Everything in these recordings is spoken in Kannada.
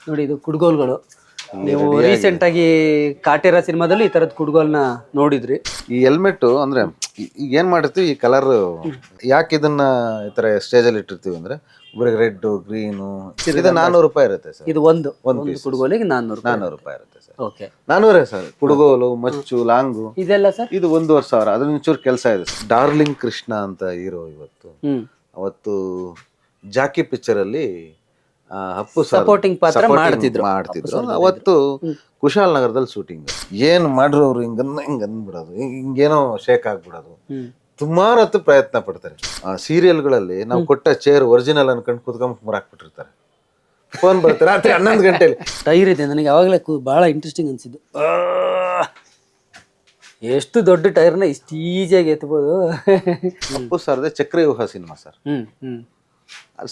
ನೋಡಿ ಇದು ಕುಡ್ಗೋಲ್ಗಳು. ನೀವು ರೀಸೆಂಟ್ ಆಗಿ ಕಾಟೇರ ಸಿನಿಮಾದಲ್ಲಿ ಈ ತರದ ಕುಡ್ಗೋಲ್ನ ನೋಡಿದ್ರಿ. ಈ ಹೆಲ್ಮೆಟ್ ಅಂದ್ರೆ ಈಗ ಏನ್ ಮಾಡಿರ್ತೀವಿ, ಈ ಕಲರ್ ಯಾಕೆ ಇದನ್ನ ಈ ತರ ಸ್ಟೇಜ್ ಅಲ್ಲಿ ಇಟ್ಟಿರ್ತೀವಿ ಅಂದ್ರೆ ಒಬ್ಬರಿಗೆ ರೆಡ್ ಗ್ರೀನು ಇದು 400 ರೂಪಾಯಿ ಇರುತ್ತೆ ಸರ್. ಇದು ಒಂದು ಕುಡ್ಗೋಲಿಗೆ 400 ರೂಪಾಯಿ ಇರುತ್ತೆ ಸರ್. Okay, 400 sir. ಕುಡುಗೋಲು, ಮಚ್ಚು, ಲಾಂಗು ಇದೆಲ್ಲ ಸರ್ ಇದು 1,500. ಅದ್ರ ಒಂಚೂರು ಕೆಲಸ ಇದೆ ಸರ್. ಡಾರ್ಲಿಂಗ್ ಕೃಷ್ಣ ಅಂತ ಹೀರೋ ಇವತ್ತು. ಅವತ್ತು ಜಾಕಿ ಪಿಕ್ಚರ್ ಅಲ್ಲಿ ಅಪ್ಪು ಸಪೋರ್ಟಿಂಗ್ ಪಾತ್ರ ಮಾಡ್ತಿದ್ರು. ಅವತ್ತು ಕುಶಾಲ್ ನಗರದಲ್ಲಿ ಶೂಟಿಂಗ್. ಏನ್ ಮಾಡ್ರು ಅವ್ರು ಹಿಂಗ್ ಅಂದ್ಬಿಡೋದು, ಹಿಂಗೇನೋ ಶೇಕ್ ಆಗ್ಬಿಡೋದು. ಸುಮಾರು ಹೊತ್ತು ಪ್ರಯತ್ನ ಪಡ್ತಾರೆ. ಆ ಸೀರಿಯಲ್ಗಳಲ್ಲಿ ನಾವು ಕೊಟ್ಟ ಚೇರ್ ಒರಿಜಿನಲ್ ಅನ್ಕೊಂಡು ಕುತ್ಕೊಂಡ್ ಮುರಾಕ್ಬಿಟ್ಟಿರ್ತಾರೆ. ಫೋನ್ ಬರುತ್ತೆ ರಾತ್ರಿ 11 ಗಂಟೆಲಿ. ಟೈರ್ ಇದೆ, ನನಗೆ ಯಾವಾಗಲೇ ಬಹಳ ಇಂಟ್ರೆಸ್ಟಿಂಗ್ ಅನ್ಸಿದ್ದು. ಎಷ್ಟು ದೊಡ್ಡ ಟೈರ್ನ ಇಷ್ಟು ಈಸಿಯಾಗಿ ಎತ್ಬೋದು. ಅಪ್ಪು ಸರ್ದೆ ಚಕ್ರವ್ಯೂಹ ಸಿನಿಮಾ ಸರ್.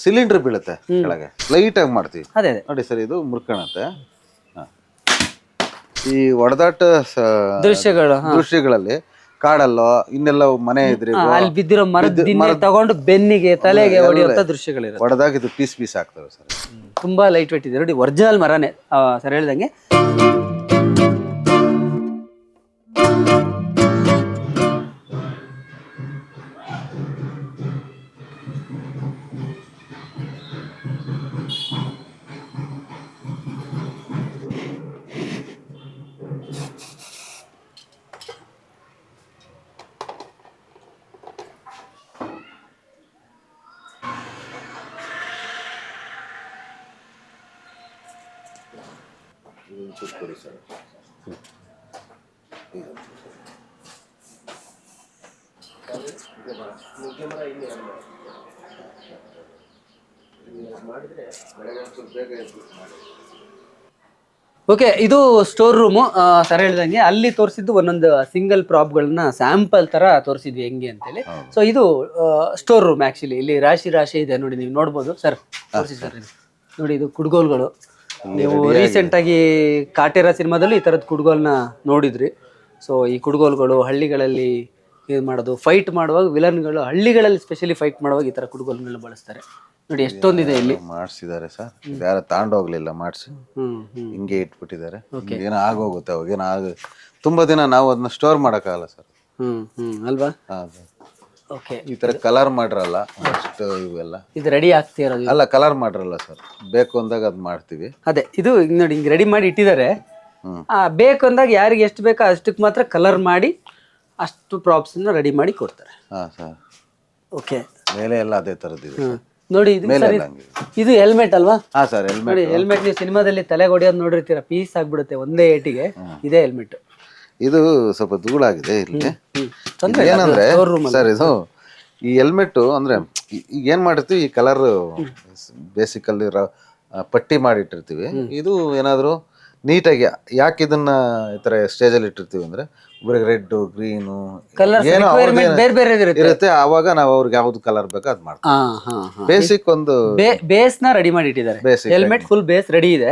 ಸಿಲಿಂಡರ್ ಬೀಳುತ್ತೆ ಕೆಳಗೆ, ಲೈಟ್ ಆಗಿ ಮಾಡ್ತೀವಿ. ಅದೇ ನೋಡಿ ಸರ್, ಇದು ಮುರ್ಕಣತ್ತೆ. ಈ ಒಡೆದಾಟ ದೃಶ್ಯಗಳಲ್ಲಿ ಕಾಡಲ್ಲೋ ಇನ್ನೆಲ್ಲ ಮನೆ ಇದ್ರಿ ಅಲ್ಲಿ ಬಿದ್ದಿರೋ ಮರದ ತಗೊಂಡು ಬೆನ್ನಿಗೆ ತಲೆಗೆ ಹೊಡೆಯುವಂತ ದೃಶ್ಯಗಳಿರುತ್ತೆ. ಹೊಡೆದಾಗ ಇದು ಪೀಸ್ ಪೀಸ್ ಆಗ್ತವೆ ಸರ್. ತುಂಬಾ ಲೈಟ್ ವೇಟ್ ಇದೆ ನೋಡಿ, ಒರಿಜಿನಲ್ ಮರನೇ ಸರ್ ಹೇಳ್ದಂಗೆ. ಓಕೆ, ಇದು ಸ್ಟೋರ್ ರೂಮು. ಸರ್ ಹೇಳ್ದಂಗೆ ಅಲ್ಲಿ ತೋರಿಸಿದ್ದು ಒಂದೊಂದು ಸಿಂಗಲ್ ಪ್ರಾಪ್ಗಳನ್ನ ಸ್ಯಾಂಪಲ್ ತರ ತೋರಿಸಿದ್ವಿ ಹೆಂಗೆ ಅಂತೇಳಿ. ಸೊ ಇದು ಸ್ಟೋರ್ ರೂಮ್ ಆಕ್ಚುಲಿ. ಇಲ್ಲಿ ರಾಶಿ ರಾಶಿ ಇದೆ ನೋಡಿ, ನೀವು ನೋಡ್ಬೋದು ಸರ್. ತೋರಿಸಿ ಸರ್, ನೋಡಿ ಇದು ಕುಡ್ಗೋಲ್ಗಳು. ನೀವು ರೀಸೆಂಟ್ ಆಗಿ ಕಾಟೇರ ಸಿನಿಮಾದಲ್ಲಿ ಈ ತರದ ಕುಡ್ಗೋಲ್ನ ನೋಡಿದ್ರಿ. ಸೊ ಈ ಕುಡ್ಗೋಲ್ಗಳು ಹಳ್ಳಿಗಳಲ್ಲಿ ಇದು ಮಾಡೋದು, ಫೈಟ್ ಮಾಡುವಾಗ ವಿಲನ್ಗಳು ಹಳ್ಳಿಗಳಲ್ಲಿ ಸ್ಪೆಷಲಿ ಫೈಟ್ ಮಾಡುವಾಗ ಈ ತರ ಕುಡ್ಗೋಲ್ಗಳನ್ನ ಬಳಸ್ತಾರೆ. ನೋಡಿ ಎಷ್ಟೊಂದಿದೆ ಇಲ್ಲಿ. ಮಾಡಿಸಿದ್ದಾರೆ ಸರ್, ಯಾರ ತಗೊಂಡೋಗ್ಲಿಲ್ಲ, ಮಾಡಿಸಿ ಹಿಂಗೆ ಇಟ್ಬಿಟ್ಟಿದ್ದಾರೆ. ಏನೋ ಆಗೋಗುತ್ತೆ ಅವಾಗೇನೋ ತುಂಬಾ ದಿನ ನಾವು ಅದನ್ನ ಸ್ಟೋರ್ ಮಾಡೋಕ್ಕಾಗಲ್ಲ ಸರ್. ಅಲ್ವಾ? ಓಕೆ, ಈ ತರ ಕಲರ್ ಮಾಡಿರಲ್ಲ ಅಷ್ಟು ಇವೆಲ್ಲ. ಇದು ರೆಡಿ ಆಗ್ತಿರೋದು ಅಲ್ಲ, ಕಲರ್ ಮಾಡಿರಲ್ಲ ಸರ್. ಬೇಕು ಅಂದಾಗ ಅದ್ ಮಾಡ್ತೀವಿ. ಅದೇ ಇದು ನೋಡಿ ಹಿಂಗೆ ರೆಡಿ ಮಾಡಿ ಇಟ್ಟಿದ್ದಾರೆ. ಬೇಕು ಅಂದಾಗ ಯಾರಿಗೆ ಎಷ್ಟು ಬೇಕೋ ಅಷ್ಟಕ್ಕೆ ಮಾತ್ರ ಕಲರ್ ಮಾಡಿ ಅಷ್ಟು ಪ್ರಾಪ್ಸ್ ರೆಡಿ ಮಾಡಿ ಕೊಡ್ತಾರೆ. ಹಾ ಸರ್. ಓಕೆ, ಮೇಲೆ ಎಲ್ಲ ಅದೇ ತರದಿದೆ ನೋಡಿ. ಇದು ಹೆಲ್ಮೆಟ್ ಅಲ್ವಾ? ಹಾ ಸರ್, ಹೆಲ್ಮೆಟ್. ನೋಡಿ ಹೆಲ್ಮೆಟ್ ನೀವು ಸಿನಿಮಾದಲ್ಲಿ ತಲೆಗೆ ಹೊಡೆಯೋದು ನೋಡಿರ್ತೀರಾ, ಪೀಸ್ ಆಗ್ಬಿಡುತ್ತೆ ಒಂದೇ ಏಟಿಗೆ. ಇದೇ ಹೆಲ್ಮೆಟ್. ಇದು ಸ್ವಲ್ಪ ಧೂಳಾಗಿದೆ ಇಲ್ಲಿ. ಏನಂದ್ರೆ ಸರ್, ಇದು ಈ ಹೆಲ್ಮೆಟ್ ಅಂದ್ರೆ ಈಗ ಏನ್ ಮಾಡಿರ್ತೀವಿ, ಈ ಕಲರ್ ಬೇಸಿಕಲ್ಲಿ ಪಟ್ಟಿ ಮಾಡಿಟ್ಟಿರ್ತೀವಿ. ಇದು ಏನಾದ್ರು ನೀಟಾಗಿ ಯಾಕೆ ಇದನ್ನ ಈ ತರ ಸ್ಟೇಜ್ ಅಲ್ಲಿ ಇಟ್ಟಿರ್ತೀವಿ ಅಂದ್ರೆ ಒಬ್ಬರಿಗೆ ರೆಡ್ ಗ್ರೀನು ಇರುತ್ತೆ. ಆವಾಗ ನಾವು ಅವ್ರಿಗೆ ಯಾವ್ದು ಕಲರ್ ಬೇಕೋ ಅದ್ ಮಾಡ್ತೀವಿ. ಬೇಸಿಕ್ ಒಂದು ಬೇಸ್ ನ ರೆಡಿ ಮಾಡಿ ಇಟ್ಟಿದ್ದಾರೆ. ಹೆಲ್ಮೆಟ್ ಫುಲ್ ಬೇಸ್ ರೆಡಿ ಇದೆ.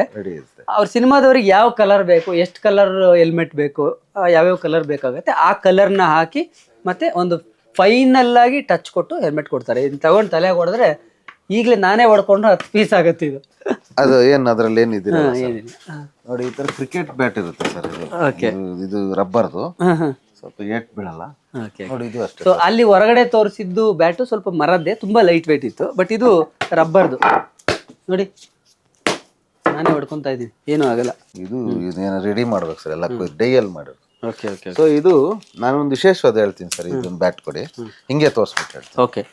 ಅವ್ರ ಸಿನಿಮಾದವ್ರಿಗೆ ಯಾವ ಕಲರ್ ಬೇಕು, ಎಷ್ಟು ಕಲರ್ ಹೆಲ್ಮೆಟ್ ಬೇಕು, ಯಾವ್ಯಾವ ಕಲರ್ ಬೇಕಾಗುತ್ತೆ ಆ ಕಲರ್ನ ಹಾಕಿ ಮತ್ತೆ ಒಂದು ಫೈನಲ್ ಆಗಿ ಟಚ್ ಕೊಟ್ಟು ಹೆಲ್ಮೆಟ್ ಕೊಡ್ತಾರೆ. ಇದನ್ನ ತಗೊಂಡು ತಲೆಗೆ ಹೊಡೆದ್ರೆ ಈಗಲೇ ನಾನೇ ಹೊಡ್ಕೊಂಡ್ರೆ 10 ಪೀಸ್ ಆಗುತ್ತೆ. ಇದು ಅದು ಏನ್ ಅದ್ರಲ್ಲಿ ಏನಿದೆ ನೋಡಿ, ಈ ತರ ಕ್ರಿಕೆಟ್ ಬ್ಯಾಟ್ ಇರುತ್ತೆ ಸರ್. ಇದು ರಬ್ಬರ್ದು, ಸ್ವಲ್ಪ ಏಟ್ ಬೀಳಲ್ಲ ನೋಡಿ. ಇದು ಅಷ್ಟೇ. ಸೊ ಅಲ್ಲಿ ಹೊರಗಡೆ ತೋರಿಸಿದ್ದು ಬ್ಯಾಟು ಸ್ವಲ್ಪ ಮರದ್ದೇ, ತುಂಬಾ ಲೈಟ್ ವೇಟ್ ಇತ್ತು. ಬಟ್ ಇದು ರಬ್ಬರ್ದು ನೋಡಿ, ನಾನೇ ಹೊಡ್ಕೊಂತ ಇದ್ದೀನಿ, ಏನೂ ಆಗಲ್ಲ. ಇದು ಇದೇನ ರೆಡಿ ಮಾಡ್ಬೇಕು ಸರ್, ಎಲ್ಲ ಡೈಯಲ್ಲಿ ಮಾಡಿರೋದು. ಸೊ ಇದು ನಾನೊಂದು ವಿಶೇಷವಾದ ಹೇಳ್ತೀನಿ ಸರ್. ಇದೊಂದು ಬ್ಯಾಟ್ ಕೊಡಿ, ಹಿಂಗೆ ತೋರಿಸ್ಬಿಟ್ಟು ಹೇಳ್ತೀನಿ. ಓಕೆ.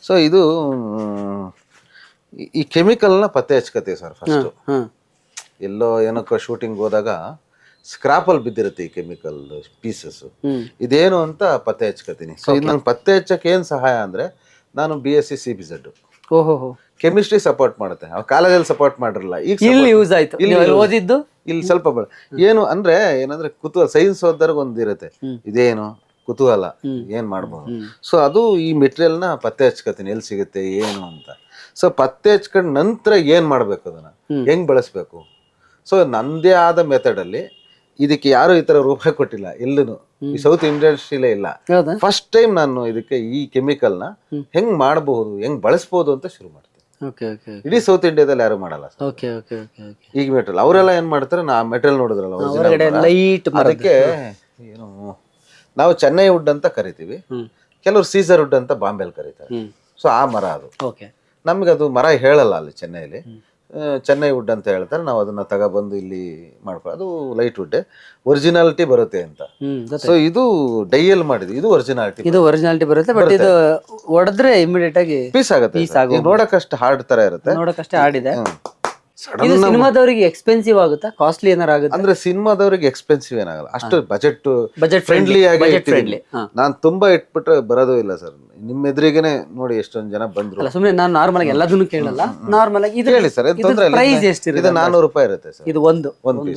ಸೊ ಇದು ಈ ಕೆಮಿಕಲ್ನ ಪತ್ತೆ ಹಚ್ಕತೀವಿ ಸರ್. ಫಸ್ಟ್ ಎಲ್ಲೋ ಏನಕ್ಕೋ ಶೂಟಿಂಗ್ ಹೋದಾಗ ಸ್ಕ್ರಾಪಲ್ಲಿ ಬಿದ್ದಿರುತ್ತೆ ಈ ಕೆಮಿಕಲ್ ಪೀಸಸ್. ಇದೇನು ಅಂತ ಪತ್ತೆ ಹಚ್ಕತೀನಿ. ಸೊ ಇದು ನಂಗೆ ಪತ್ತೆ ಹಚ್ಚಕ್ಕೆ ಏನು ಸಹಾಯ ಅಂದ್ರೆ, ನಾನು BSc CBZ. ಕೆಮಿಸ್ಟ್ರಿ ಸಪೋರ್ಟ್ ಮಾಡುತ್ತೆ. ಅವ್ರು ಕಾಲೇಜಲ್ಲಿ ಸಪೋರ್ಟ್ ಮಾಡಿರಲ್ಲ, ಈಗ ಇಲ್ಲಿ ಯೂಸ್ ಆಯ್ತು. ಓದಿದ್ದು ಇಲ್ಲಿ ಸ್ವಲ್ಪ ಏನು ಅಂದ್ರೆ ಏನಂದ್ರೆ ಕುತೂಹಲ. ಸೈನ್ಸ್ ಓದೋರ್ಗೆ ಒಂದು ಇರುತ್ತೆ, ಇದೇನು ಕುತೂಹಲ, ಏನ್ ಮಾಡ್ಬೋದು. ಸೊ ಅದು ಈ ಮೆಟೀರಿಯಲ್ನ ಪತ್ತೆ ಹಚ್ಕತೀನಿ, ಎಲ್ಲಿ ಸಿಗುತ್ತೆ ಏನು ಅಂತ. ಸೊ ಪತ್ತೆ ಹಚ್ಕೊಂಡ್ ನಂತರ ಏನ್ ಮಾಡ್ಬೇಕು, ಅದನ್ನ ಹೆಂಗ್ ಬಳಸ್ಬೇಕು. ಸೊ ನಂದೇ ಆದ ಮೆಥಡ್ ಅಲ್ಲಿ ಇದಕ್ಕೆ ಯಾರು ಈ ತರ ರೂಪಾಯಿ ಕೊಟ್ಟಿಲ್ಲ ಎಲ್ಲೂ. ಈ ಸೌತ್ ಇಂಡಸ್ಟ್ರಿಲೇ ಇಲ್ಲ. ಫಸ್ಟ್ ಟೈಮ್ ನಾನು ಇದಕ್ಕೆ ಈ ಕೆಮಿಕಲ್ನ ಹೆಂಗ್ ಮಾಡಬಹುದು, ಹೆಂಗ್ ಬಳಸಬಹುದು ಅಂತ ಶುರು ಮಾಡ್ತೀನಿ. ಓಕೆ ಓಕೆ ಇಡೀ ಸೌತ್ ಇಂಡಿಯಾದಲ್ಲಿ ಯಾರು ಮಾಡಲ್ಲ sir okay okay okay okay. ಈಗ ಮೆಟೀರಿಯಲ್. ಅವರೆಲ್ಲ ಏನ್ ಮಾಡ್ತಾರೆ, ನಾ ಮೆಟೀರಿಯಲ್ ನೋಡಿದ್ರಲ್ಲ original ಹೊರಗಡೆ ಮರ, ಲೈಟ್ ಅದಕ್ಕೆ ಏನು ನಾವು ಚೆನ್ನೈ ವುಡ್ ಅಂತ ಕರಿತೀವಿ, ಕೆಲವರು ಸೀಸರ್ ವುಡ್ ಅಂತ ಬಾಂಬೆಲ್ ಕರೀತಾರೆ. ಸೊ ಆ ಮರ ಅದು. ಓಕೆ. ನಮ್ಗೆ ಅದು ಮರ ಹೇಳಲ್ಲ ಅಲ್ಲಿ ಚೆನ್ನೈಲಿ, ಚೆನ್ನೈ ವುಡ್ ಅಂತ ಹೇಳ್ತಾರೆ. ನಾವು ಅದನ್ನ ತಗೊಬಂದು ಇಲ್ಲಿ ಮಾಡ್ಕೊ, ಅದು ಲೈಟ್ ವುಡ್ ಒರಿಜಿನಾಲಿಟಿ ಬರುತ್ತೆ ಅಂತ. ಸೊ ಇದು ಡೈಯಲ್ ಮಾಡಿದ್ವಿ, ಇದು ಒರಿಜಿನಾಲಿಟಿ, ಇದು ಒರಿಜಿನಾಲಿಟಿ ಬರುತ್ತೆ. ಬಟ್ ಇದು ಹೊಡೆದ್ರೆ ಇಮಿಡಿಯೇಟ್ ಆಗಿ ಪೀಸ್ ಆಗುತ್ತೆ. ನೋಡಕ್ಕಷ್ಟು ಹಾರ್ಡ್ ತರ ಇರುತ್ತೆ, ನೋಡಕ್ಕಷ್ಟೇ ಆಡಿದೆ. ಇದು ಸಿನಿಮಾದವರಿಗೆ ಎಕ್ಸ್ಪೆನ್ಸಿವ್ ಆಗುತ್ತಾ, ಕಾಸ್ಟ್ಲಿ ಏನಾರ ಆಗುತ್ತೆ? ಅಂದ್ರೆ ಸಿನಿಮಾದವ್ರಿಗೆ ಎಕ್ಸ್ಪೆನ್ಸಿವ್ ಏನಾಗಲ್ಲ, ಅಷ್ಟು ಬಜೆಟ್ ಬಜೆಟ್ ಫ್ರೆಂಡ್ಲಿ ಆಗಿ ಫ್ರೆಂಡ್ಲಿ. ನಾನು ತುಂಬಾ ಇಟ್ಬಿಟ್ರೆ ಬರೋದು ಇಲ್ಲ ಸರ್. ನಿಮ್ಮ ಎದುರಿಗೆನೆ ನೋಡಿ ಎಷ್ಟೊಂದು ಜನ ಬಂದ್ರು. ಅಲ್ಲ ಸುಮ್ಮನೆ ನಾನು ನಾರ್ಮಲ್ ಆಗಿ ಎಲ್ಲದನ್ನು ಕೇಳಲ್ಲ, ನಾರ್ಮಲ್ ಆಗಿ ಇದು ಹೇಳಿ ಸರ್, ಪ್ರೈಸ್ ಎಷ್ಟಿರುತ್ತೆ? ಇದು 400 ರೂಪಾಯಿ ಇರುತ್ತೆ ಸರ್. ಇದು ಒಂದು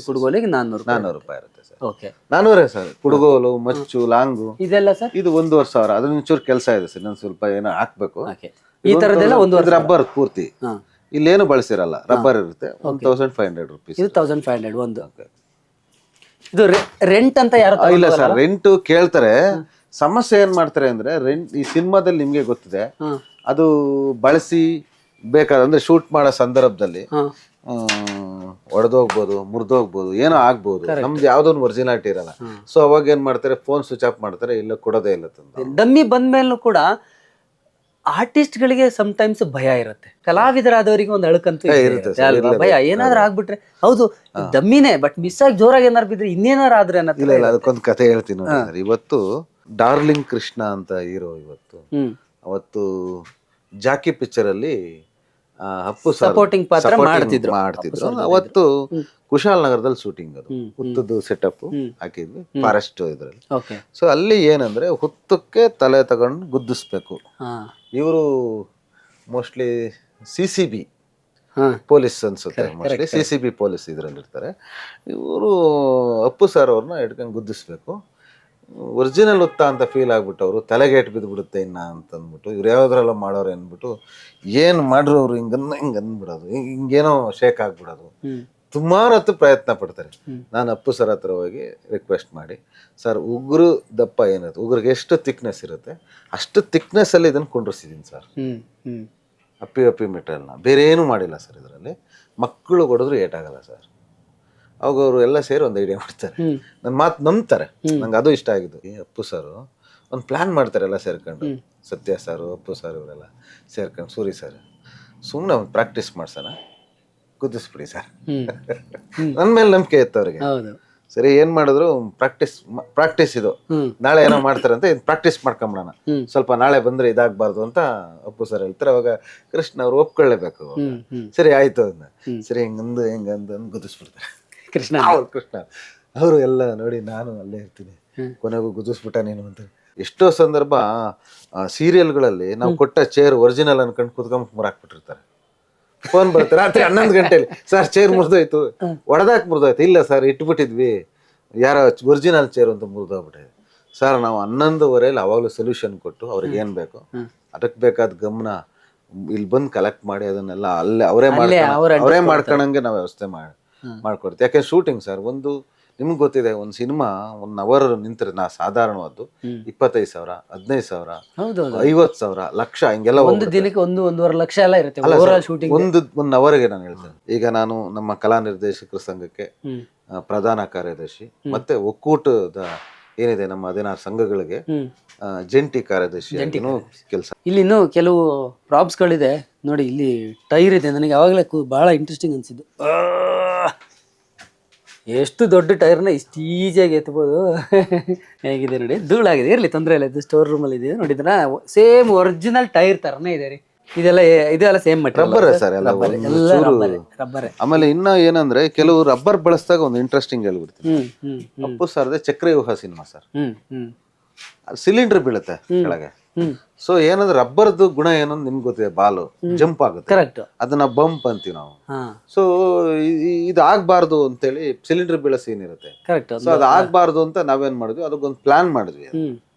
ಕುಡುಗೋಲಿಗೆ 400 ರೂಪಾಯಿ ಇರುತ್ತೆ ಸರ್. ಓಕೆ. 400 ಸರ್. ಕುಡುಗೋಲು, ಮಚ್ಚು, ಲಾಂಗು ಇದೆಲ್ಲ ಸರ್ ಇದು 1,500. ಅದ್ರ ಒಂಚೂರು ಕೆಲಸ ಇದೆ ಸರ್, ಇನ್ನೊಂದು ಸ್ವಲ್ಪ ಏನೋ ಹಾಕ್ಬೇಕು. ಈ ತರದೆಲ್ಲ 1,500 ರಬ್ಬರ್ ಪೂರ್ತಿ. ಇಲ್ಲೇನು ಬಳಸಿರಲ್ಲ, ರಬ್ಬರ್ ಇರುತ್ತೆ. 1,500 ರೂಪೀಸ್. ಇದು 1,500 ಒಂದು. ಇದು ರೆಂಟ್ ಅಂತ ಯಾರು ಇಲ್ಲ ಸರ್, ರೆಂಟ್ ಕೇಳ್ತಾರೆ. ಸಮಸ್ಯೆ ಏನ್ ಮಾಡ್ತಾರೆ ಅಂದ್ರೆ, ರೆಂಟ್ ಈ ಸಿನಿಮಾದಲ್ಲಿ ನಿಮ್ಗೆ ಗೊತ್ತಿದೆ, ಅದು ಬಳಸಿ ಬೇಕಾದ್ರೆ ಶೂಟ್ ಮಾಡೋ ಸಂದರ್ಭದಲ್ಲಿ ಒಡೆದೋಗ್ಬೋದು, ಮುರಿದೋಗ್ಬೋದು, ಏನೋ ಆಗ್ಬೋದು. ನಮ್ದು ಯಾವ್ದೊಂದು ಒರಿಜಿನಾಲಿಟಿ ಇರಲ್ಲ. ಸೊ ಅವಾಗ ಏನ್ ಮಾಡ್ತಾರೆ, ಫೋನ್ ಸ್ವಿಚ್ ಆಫ್ ಮಾಡ್ತಾರೆ, ಇಲ್ಲ ಕೊಡೋದೇ ಇಲ್ಲ. ಡಮ್ಮಿ ಬಂದ್ಮೇಲೂ ಕೂಡ ಆರ್ಟಿಸ್ಟ್ ಗಳಿಗೆ ಸಮಟೈಮ್ಸ್ ಭಯ ಇರುತ್ತೆ, ಕಲಾವಿದರಾದವರಿಗೆ ಒಂದು ಅಳಕಂತೂ ಇರುತ್ತೆ ಅಲ್ವಾ, ಭಯ ಏನಾದ್ರೂ ಆಗ್ಬಿಟ್ರೆ. ಹೌದು ಡಮ್ಮಿನೇ, ಬಟ್ ಮಿಸ್ ಆಗಿ ಜೋರಾಗಿ ಏನಾರು ಬಿದ್ರೆ ಇನ್ನೇನಾರು ಆದ್ರೆ ಇಲ್ಲ. ಅದಕ್ಕೊಂದು ಕತೆ ಹೇಳ್ತೀನಿ ನೋಡಿ. ಇವತ್ತು ಡಾರ್ಲಿಂಗ್ ಕೃಷ್ಣ ಅಂತ ಹೀರೋ ಇವತ್ತು, ಅವತ್ತು ಜಾಕಿ ಪಿಕ್ಚರ್ ಅಲ್ಲಿ ಅಪ್ಪು ಸಪೋರ್ಟಿಂಗ್ ಪಾತ್ರ ಮಾಡ್ತಿದ್ರು. ಅವತ್ತು ಕುಶಾಲ್ ನಗರದಲ್ಲಿ ಶೂಟಿಂಗ್, ಅದು ಹುತ್ತದ್ದು ಸೆಟಪ್ ಹಾಕಿದ್ವಿ, ಫಾರೆಸ್ಟ್ ಇದ್ರಲ್ಲಿ. ಸೊ ಅಲ್ಲಿ ಏನಂದ್ರೆ, ಹುತ್ತಕ್ಕೆ ತಲೆ ತಗೊಂಡು ಗುದ್ದಿಸ್ಬೇಕು. ಇವರು ಮೋಸ್ಟ್ಲಿ CCB ಪೊಲೀಸ್ ಅನ್ಸುತ್ತೆ, ಮೋಸ್ಟ್ಲಿ CCB ಪೊಲೀಸ್ ಇದ್ರಲ್ಲಿ ಇರ್ತಾರೆ. ಇವರು ಅಪ್ಪು ಸರ್ ಅವ್ರನ್ನ ಇಟ್ಕೊಂಡು ಗುದ್ದಿಸ್ಬೇಕು. ಒರಿಜಿನಲ್ ಹುತ್ತ ಅಂತ ಫೀಲ್ ಆಗ್ಬಿಟ್ಟು ಅವರು ತಲೆಗೆ ಏಟ್ ಬಿದ್ದುಬಿಡುತ್ತೆ ಇನ್ನ ಅಂತಂದ್ಬಿಟ್ಟು, ಇವ್ರು ಯಾವ್ದ್ರೆಲ್ಲ ಮಾಡೋರು ಅಂದ್ಬಿಟ್ಟು ಏನ್ ಮಾಡ್ರು ಅವ್ರು ಹಿಂಗ ಅಂದ್ಬಿಡೋದು, ಹಿಂಗೇನೋ ಶೇಕ್ ಆಗ್ಬಿಡೋದು. ಸುಮಾರು ಹೊತ್ತು ಪ್ರಯತ್ನ ಪಡ್ತಾರೆ. ನಾನು ಅಪ್ಪು ಸರ್ ಹತ್ರ ಹೋಗಿ ರಿಕ್ವೆಸ್ಟ್ ಮಾಡಿ, ಸರ್ ಉಗುರು ದಪ್ಪ ಏನಿರುತ್ತೆ, ಉಗುರಿಗೆ ಎಷ್ಟು ಥಿಕ್ನೆಸ್ ಇರುತ್ತೆ ಅಷ್ಟು ಥಿಕ್ನೆಸ್ ಅಲ್ಲಿ ಇದನ್ನು ಕೊಂಡಿಸಿದೀನಿ ಸರ್. ಅಪ್ಪಿ ಮೆಟೀರಿಯಲ್ನ ಬೇರೆ ಏನೂ ಮಾಡಿಲ್ಲ ಸರ್. ಇದರಲ್ಲಿ ಮಕ್ಕಳು ಹೊಡೆದ್ರು ಏಟಾಗಲ್ಲ ಸರ್. ಅವಾಗ ಅವರು ಎಲ್ಲ ಸೇರಿ ಒಂದು ಐಡಿಯಾ ಮಾಡ್ತಾರೆ, ನನ್ನ ಮಾತು ನಂಬ್ತಾರೆ. ನಂಗೆ ಅದು ಇಷ್ಟ ಆಗಿದ್ದು. ಅಪ್ಪು ಸರ್ ಒಂದು ಪ್ಲಾನ್ ಮಾಡ್ತಾರೆ, ಎಲ್ಲ ಸೇರ್ಕೊಂಡು, ಸತ್ಯ ಸರ್, ಅಪ್ಪು ಸರ್ ಇವರೆಲ್ಲ ಸೇರ್ಕೊಂಡು, ಸೂರಿ ಸರ್ ಸುಮ್ಮನೆ ಒಂದು ಪ್ರಾಕ್ಟೀಸ್ ಮಾಡ್ಸೋಣ, ಗುದ್ದಿಸ್ಬಿಡಿ ಸರ್. ನನ್ನ ಮೇಲೆ ನಂಬಿಕೆ ಇತ್ತು ಅವ್ರಿಗೆ. ಸರಿ ಏನ್ ಮಾಡಿದ್ರು, ಪ್ರಾಕ್ಟೀಸ್ ಇದು, ನಾಳೆ ಏನೋ ಮಾಡ್ತಾರೆ ಅಂತ ಪ್ರಾಕ್ಟೀಸ್ ಮಾಡ್ಕೊಂಬಿಡೋಣ, ಸ್ವಲ್ಪ ನಾಳೆ ಬಂದ್ರೆ ಇದಾಗಬಾರ್ದು ಅಂತ ಅಪ್ಪು ಸರ್ ಹೇಳ್ತಾರೆ. ಅವಾಗ ಕೃಷ್ಣ ಅವ್ರು ಒಪ್ಕೊಳ್ಳೇಬೇಕು. ಸರಿ ಆಯ್ತು ಅದನ್ನ, ಸರಿ ಹೆಂಗಂದು ಗುದ್ದಿಸ್ಬಿಡ್ತಾರೆ ಕೃಷ್ಣ ಅವರು ಎಲ್ಲ ನೋಡಿ. ನಾನು ಅಲ್ಲೇ ಇರ್ತೀನಿ, ಕೊನೆಗೂ ಗುದ್ದಿಸ್ಬಿಟ್ಟ ನೀನು ಅಂತ. ಎಷ್ಟೋ ಸಂದರ್ಭ ಸೀರಿಯಲ್ಗಳಲ್ಲಿ ನಾವು ಕೊಟ್ಟ ಚೇರ್ ಒರಿಜಿನಲ್ ಅನ್ಕೊಂಡು ಕುತ್ಕೊಂಡ್ ಮುರಾಕ್ಬಿಟ್ಟಿರ್ತಾರೆ. ಫೋನ್ ಬರುತ್ತೆ ರಾತ್ರಿ 11 ಗಂಟೆಲಿ, ಸರ್ ಚೇರ್ ಮುರಿದೋಯ್ತು, ಒಡೆದಾಕ್ ಮುರಿದೋಯ್ತು. ಇಲ್ಲ ಸರ್ ಇಟ್ಬಿಟ್ಟಿದ್ವಿ, ಯಾರೋ ಒರಿಜಿನಲ್ ಚೇರ್ ಅಂತ ಮುರಿದೋಗ್ಬಿಟ್ಟಿದೆ ಸರ್. ನಾವು 11:15 ಅವಾಗಲೂ ಸೊಲ್ಯೂಷನ್ ಕೊಟ್ಟು ಅವ್ರಿಗೆ ಏನ್ ಬೇಕು ಅದಕ್ಕೆ ಬೇಕಾದ ಗಮನ ಇಲ್ಲಿ ಬಂದು ಕಲೆಕ್ಟ್ ಮಾಡಿ ಅದನ್ನೆಲ್ಲ ಅಲ್ಲೇ ಅವರೇ ಮಾಡ್ಕೊಳಂಗೆ ನಾವು ವ್ಯವಸ್ಥೆ ಮಾಡ್ಕೊಡ್ತೀವಿ. ಯಾಕೆ ಶೂಟಿಂಗ್ ಸರ್, ಒಂದು ನಿಮ್ಗೆ ಗೊತ್ತಿದೆ, ಒಂದು ಸಿನಿಮಾ 1 ಅವರ್ ನಿಂತ್ರೆ ನಾ ಸಾಧಾರಣವಾದ್ದು 25,000, 15,000, 50,000, ಲಕ್ಷ ಹಿಂಗೆಲ್ಲ. ಒಂದು ದಿನಕ್ಕೆ 1-1.5 ಲಕ್ಷ ಎಲ್ಲ ಇರುತ್ತೆ ಒಂದು ಅವರ್ಗೆ. ನಾನು ಹೇಳ್ತೇನೆ, ಈಗ ನಾನು ನಮ್ಮ ಕಲಾ ನಿರ್ದೇಶಕರ ಸಂಘಕ್ಕೆ ಪ್ರಧಾನ ಕಾರ್ಯದರ್ಶಿ, ಮತ್ತೆ ಒಕ್ಕೂಟದ ಏನಿದೆ ನಮ್ಮ 16 ಸಂಘಗಳಿಗೆ ಜಂಟಿ ಕಾರ್ಯದರ್ಶಿ ಕೆಲಸ. ಇಲ್ಲಿ ಇನ್ನೂ ಕೆಲವು ಪ್ರಾಪ್ಸ್ ಗಳಿದೆ ನೋಡಿ. ಇಲ್ಲಿ ಟೈರ್ ಇದೆ, ನನಗೆ ಯಾವಾಗಲೇ ಬಹಳ ಇಂಟ್ರೆಸ್ಟಿಂಗ್ ಅನ್ಸಿದ್ದು. ಎಷ್ಟು ದೊಡ್ಡ ಟೈರ್ನ ಇಷ್ಟು ಈಸಿಯಾಗಿ ಎತ್ಬೋದು. ಹೇಗಿದೆ ನೋಡಿ, ಧೂಳಾಗಿದೆ, ಇರಲಿ ತೊಂದರೆ ಇಲ್ಲ. ಇದು ಸ್ಟೋರ್ ರೂಮಲ್ಲಿ ಇದೆ ನೋಡಿದ್ರ, ಸೇಮ್ ಒರಿಜಿನಲ್ ಟೈರ್ ತರನೇ ಇದೆ ರೀ. ಇದೆಲ್ಲ ಸೇಮ್ ರಬ್ಬರ್ ಸರ್, ರಬ್ಬರ್. ಆಮೇಲೆ ಇನ್ನ ಏನಂದ್ರೆ, ಕೆಲವು ರಬ್ಬರ್ ಬಳಸಿದಾಗ ಒಂದು ಇಂಟ್ರೆಸ್ಟಿಂಗ್ ಹೇಳ್ಬಿಡ್ತೀನಿ. ಅಪ್ಪು ಸರ್ದೆ ಚಕ್ರವ್ಯೂಹ ಸಿನಿಮಾ ಸರ್, ಸಿಲಿಂಡರ್ ಬೀಳುತ್ತೆ ಕೆಳಗೆ. ಸೊ ಏನಂದ್ರೆ ರಬ್ಬರ್ದು ಗುಣ ಏನು ನಿಮ್ಗೆ ಗೊತ್ತಿದೆ, ಬಾಲು ಜಂಪ್ ಆಗುತ್ತೆ, ಕರೆಕ್ಟ್, ಅದನ್ನ ಬಂಪ್ ಅಂತೀವಿ ನಾವು. ಸೊ ಇದು ಆಗ್ಬಾರ್ದು ಅಂತೇಳಿ ಸಿಲಿಂಡರ್ ಬೀಳೋ ಸೀನ್ ಇರುತ್ತೆ. ಸೊ ಅದು ಆಗ್ಬಾರ್ದು ಅಂತ ನಾವೇನ್ ಮಾಡಿದ್ವಿ, ಅದಕ್ಕೊಂದು ಪ್ಲಾನ್ ಮಾಡಿದ್ವಿ.